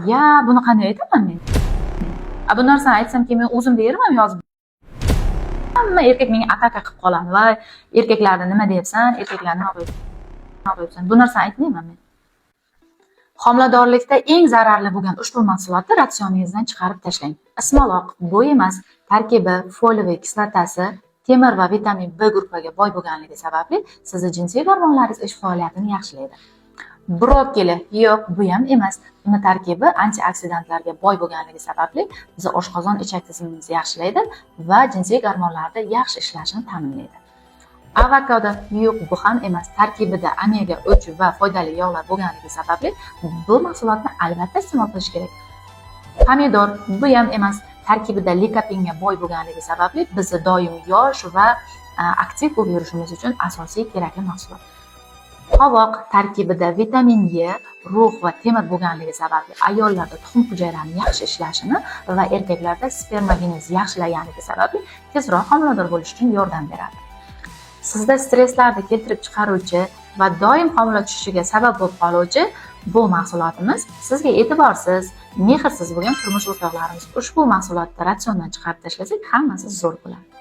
Ya, buni qanday aytaman men? Bu narsani aytsamki, men o'zimda yerman yozib. Hamma erkak menga ataka qilib qoladi. Va erkaklarni nima deyapsan? Erkaklar nima qo'yibsan? Bu narsani aytmayman men. Homiladorlikda eng zararli bo'lgan ushbu mahsulotni ratsioningizdan chiqarib tashlang. Ismaloq bu emas, tarkibi foliyaviy kislotasi, temir va vitamin B guruhiga boy bo'lganligi sababli sizni jinsiy gormonlaringiz ish faoliyatini yaxshilaydi. Brokkoli yo'q, bu ham emas. Uni tarkibi antioksidantlarga boy bo'lganligi sababli bizni oshqozon ichak tizimimizni yaxshilaydi va jinsiy gormonlarda yaxshi ishlashini ta'minlaydi. Avokado yo'q, bu ham emas. Tarkibida omega 3 va foydali yog'lar bo'lganligi sababli bu mahsulotni albatta iste'mol qilish kerak. Pomidor bu ham emas. Tarkibida likopenga boy bo'lganligi sababli bizni doim yosh va aktiv bo'lib yurishimiz uchun asosiy kerakli mahsulot. Qovoq tarkibida vitamin E, rux va temir bo'lganligi sababli ayollarda tuxum hujayralarining yaxshi ishlashini va erkaklarda spermagenez yaxshilaganligi sababli tezroq homilador bo'lish uchun yordam beradi. Sizda stresslarni keltirib chiqaruvchi va doim homila tushishiga sabab bo'lib qoluvchi bu mahsulotimiz sizga e'tiborsiz, mehrsiz bo'lgan turmush o'rtoqlarimiz ushbu mahsulotni ratsiondan chiqarib tashlasak, hammasi zo'r bo'ladi.